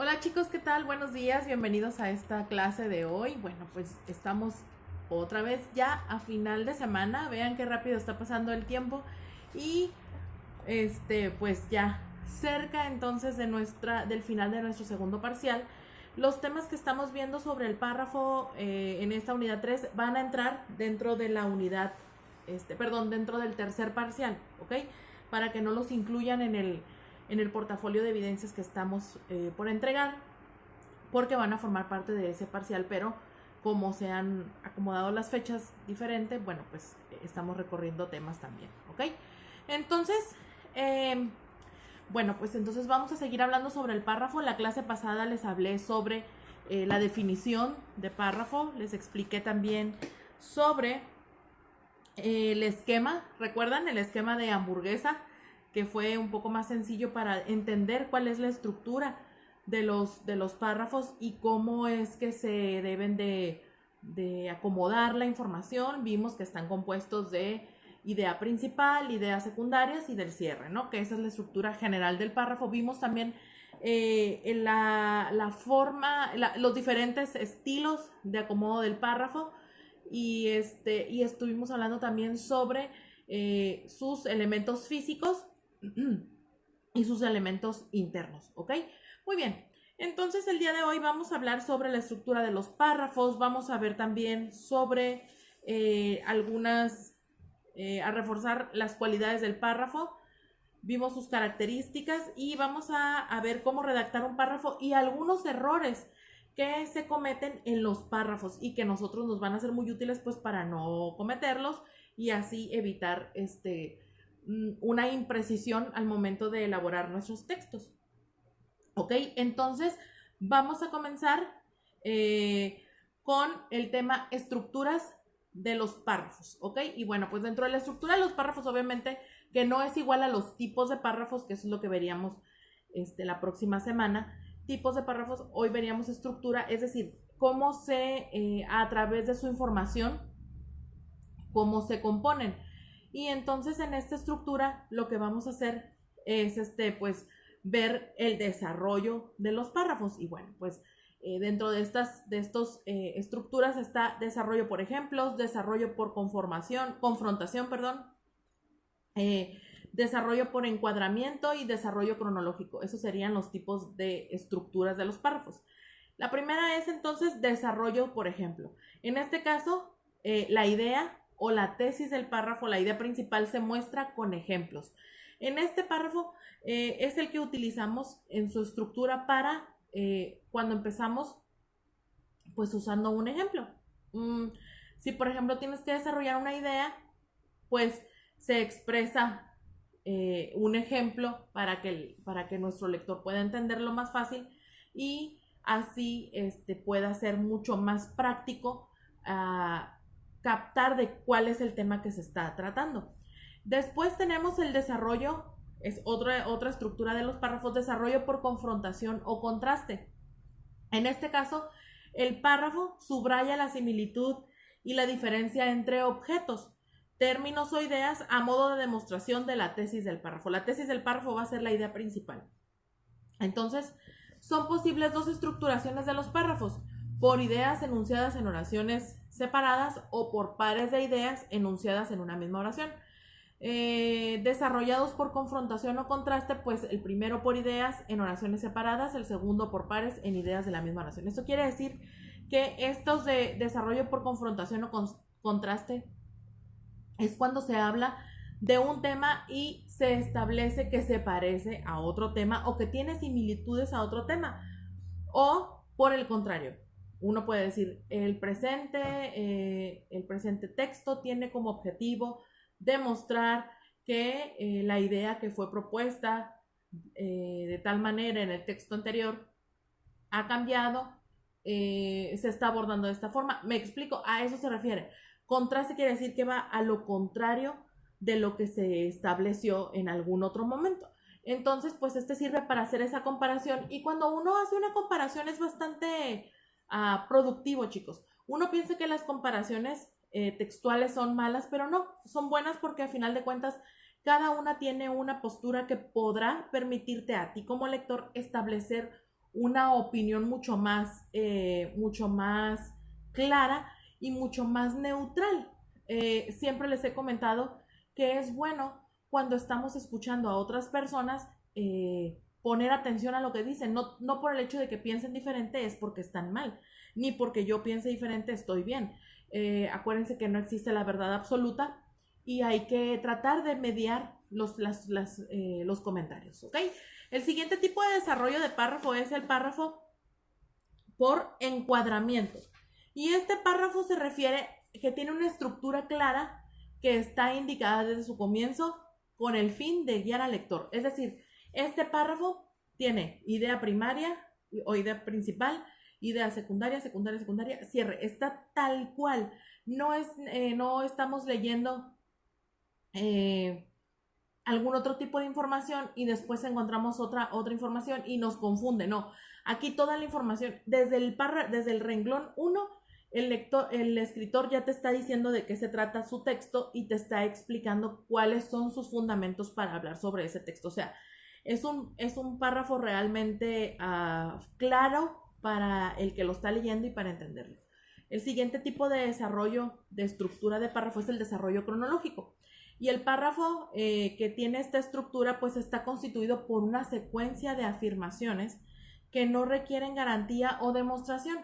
Hola chicos, ¿qué tal? Buenos días, bienvenidos a esta clase de hoy. Bueno, pues estamos otra vez ya a final de semana. Vean qué rápido está pasando el tiempo y pues ya cerca entonces del final de nuestro segundo parcial. Los temas que estamos viendo sobre el párrafo en esta unidad 3 van a entrar dentro de la unidad, dentro del tercer parcial, ¿ok? Para que no los incluyan en el portafolio de evidencias que estamos por entregar, porque van a formar parte de ese parcial, pero como se han acomodado las fechas diferentes, bueno, pues estamos recorriendo temas también, ¿ok? Entonces, bueno, pues entonces vamos a seguir hablando sobre el párrafo. La clase pasada les hablé sobre la definición de párrafo, les expliqué también sobre el esquema, ¿recuerdan? El esquema de hamburguesa, que fue un poco más sencillo para entender cuál es la estructura de los párrafos y cómo es que se deben de acomodar la información. Vimos que están compuestos de idea principal, ideas secundarias y del cierre, ¿no? Que esa es la estructura general del párrafo. Vimos también la forma, los diferentes estilos de acomodo del párrafo y estuvimos hablando también sobre sus elementos físicos y sus elementos internos, ¿ok? Muy bien, entonces el día de hoy vamos a hablar sobre la estructura de los párrafos, vamos a ver también sobre a reforzar las cualidades del párrafo, vimos sus características y vamos a ver cómo redactar un párrafo y algunos errores que se cometen en los párrafos y que nosotros nos van a ser muy útiles pues para no cometerlos y así evitar una imprecisión al momento de elaborar nuestros textos. Ok, entonces vamos a comenzar con el tema estructuras de los párrafos, ¿ok? Y bueno, pues dentro de la estructura de los párrafos, obviamente, que no es igual a los tipos de párrafos, que eso es lo que veríamos la próxima semana. Tipos de párrafos, hoy veríamos estructura, es decir, cómo a través de su información, cómo se componen. Y entonces en esta estructura lo que vamos a hacer es pues ver el desarrollo de los párrafos. Y bueno, pues dentro de estos estructuras está desarrollo por ejemplos, desarrollo por confrontación, perdón, desarrollo por encuadramiento y desarrollo cronológico. Esos serían los tipos de estructuras de los párrafos. La primera es entonces desarrollo por ejemplo. En este caso, la idea o la tesis del párrafo, la idea principal se muestra con ejemplos. En este párrafo es el que utilizamos en su estructura para cuando empezamos pues usando un ejemplo. Si por ejemplo tienes que desarrollar una idea, pues se expresa un ejemplo para que nuestro lector pueda entenderlo más fácil y así pueda ser mucho más práctico captar de cuál es el tema que se está tratando. Después tenemos el desarrollo, es otra estructura de los párrafos, desarrollo por confrontación o contraste. En este caso, el párrafo subraya la similitud y la diferencia entre objetos, términos o ideas a modo de demostración de la tesis del párrafo. La tesis del párrafo va a ser la idea principal. Entonces, son posibles dos estructuraciones de los párrafos, por ideas enunciadas en oraciones separadas o por pares de ideas enunciadas en una misma oración. Desarrollados por confrontación o contraste, pues el primero por ideas en oraciones separadas, el segundo por pares en ideas de la misma oración. Esto quiere decir que estos de desarrollo por confrontación o contraste es cuando se habla de un tema y se establece que se parece a otro tema o que tiene similitudes a otro tema. O por el contrario, uno puede decir el presente texto tiene como objetivo demostrar que la idea que fue propuesta de tal manera en el texto anterior ha cambiado, se está abordando de esta forma. Me explico, a eso se refiere. Contraste quiere decir que va a lo contrario de lo que se estableció en algún otro momento. Entonces, pues sirve para hacer esa comparación y cuando uno hace una comparación es bastante productivo, chicos. Uno piensa que las comparaciones textuales son malas, pero no, son buenas porque a final de cuentas cada una tiene una postura que podrá permitirte a ti como lector establecer una opinión mucho más clara y mucho más neutral. Siempre les he comentado que es bueno cuando estamos escuchando a otras personas poner atención a lo que dicen, no por el hecho de que piensen diferente es porque están mal, ni porque yo piense diferente estoy bien. Acuérdense que no existe la verdad absoluta y hay que tratar de mediar los comentarios, ¿ok? El siguiente tipo de desarrollo de párrafo es el párrafo por encuadramiento. Y este párrafo se refiere que tiene una estructura clara que está indicada desde su comienzo con el fin de guiar al lector. Es decir, este párrafo tiene idea primaria o idea principal, idea secundaria, secundaria, secundaria, cierre. Está tal cual. No estamos leyendo algún otro tipo de información y después encontramos otra información y nos confunde. No, aquí toda la información, desde el renglón 1, el escritor ya te está diciendo de qué se trata su texto y te está explicando cuáles son sus fundamentos para hablar sobre ese texto. O sea, es un párrafo realmente claro para el que lo está leyendo y para entenderlo. El siguiente tipo de desarrollo de estructura de párrafo es el desarrollo cronológico. Y el párrafo que tiene esta estructura pues está constituido por una secuencia de afirmaciones que no requieren garantía o demostración.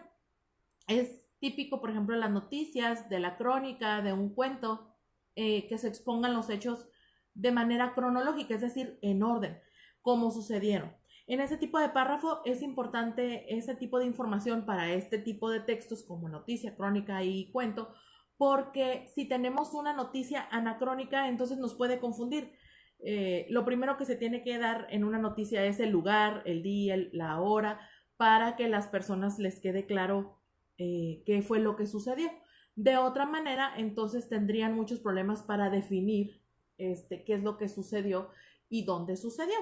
Es típico, por ejemplo, en las noticias, de la crónica, de un cuento, que se expongan los hechos de manera cronológica, es decir, en orden, como sucedieron. En ese tipo de párrafo es importante ese tipo de información para este tipo de textos como noticia, crónica y cuento, porque si tenemos una noticia anacrónica, entonces nos puede confundir. Lo primero que se tiene que dar en una noticia es el lugar, el día, la hora, para que las personas les quede claro qué fue lo que sucedió. De otra manera, entonces tendrían muchos problemas para definir qué es lo que sucedió y dónde sucedió.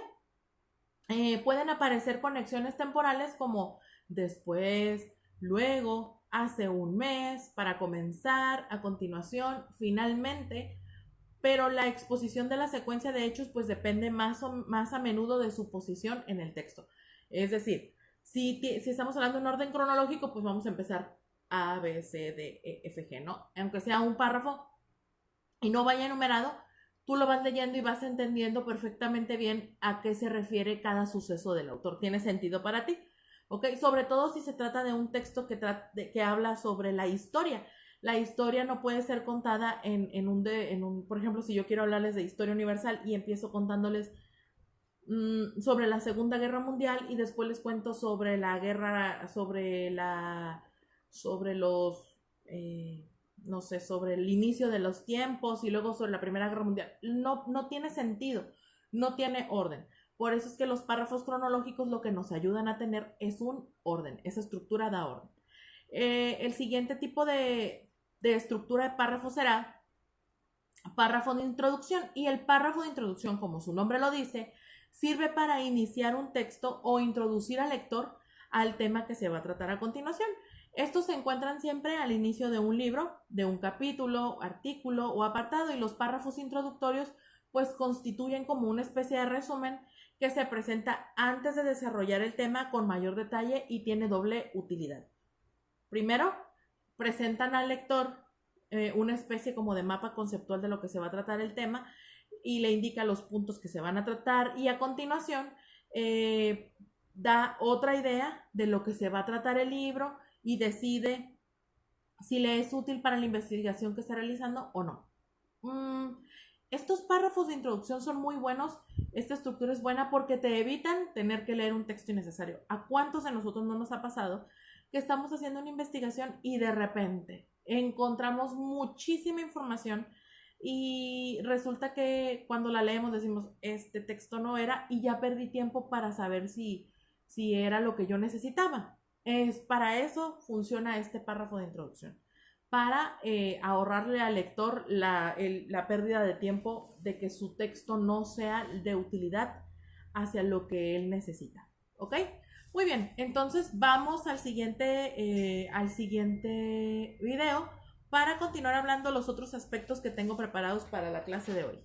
Pueden aparecer conexiones temporales como después, luego, hace un mes, para comenzar, a continuación, finalmente, pero la exposición de la secuencia de hechos pues depende más a menudo de su posición en el texto. Es decir, si estamos hablando en orden cronológico, pues vamos a empezar A, B, C, D, E, F, G, ¿no? Aunque sea un párrafo y no vaya enumerado, tú lo vas leyendo y vas entendiendo perfectamente bien a qué se refiere cada suceso del autor. ¿Tiene sentido para ti? ¿Ok? Sobre todo si se trata de un texto que habla sobre la historia. La historia no puede ser contada por ejemplo, si yo quiero hablarles de historia universal y empiezo contándoles sobre la Segunda Guerra Mundial y después les cuento sobre la guerra, sobre los no sé, sobre el inicio de los tiempos y luego sobre la Primera Guerra Mundial. No tiene sentido, no tiene orden. Por eso es que los párrafos cronológicos lo que nos ayudan a tener es un orden, esa estructura da orden. El siguiente tipo de estructura de párrafo será párrafo de introducción, y el párrafo de introducción, como su nombre lo dice, sirve para iniciar un texto o introducir al lector al tema que se va a tratar a continuación. Estos se encuentran siempre al inicio de un libro, de un capítulo, artículo o apartado, y los párrafos introductorios pues constituyen como una especie de resumen que se presenta antes de desarrollar el tema con mayor detalle y tiene doble utilidad. Primero, presentan al lector una especie como de mapa conceptual de lo que se va a tratar el tema y le indica los puntos que se van a tratar, y a continuación da otra idea de lo que se va a tratar el libro y decide si le es útil para la investigación que está realizando o no. Estos párrafos de introducción son muy buenos. Esta estructura es buena porque te evitan tener que leer un texto innecesario. ¿A cuántos de nosotros no nos ha pasado que estamos haciendo una investigación y de repente encontramos muchísima información y resulta que cuando la leemos decimos, este texto no era, y ya perdí tiempo para saber si era lo que yo necesitaba? Para eso funciona este párrafo de introducción, para ahorrarle al lector la pérdida de tiempo de que su texto no sea de utilidad hacia lo que él necesita. ¿Ok? Muy bien, entonces vamos al siguiente video para continuar hablando los otros aspectos que tengo preparados para la clase de hoy.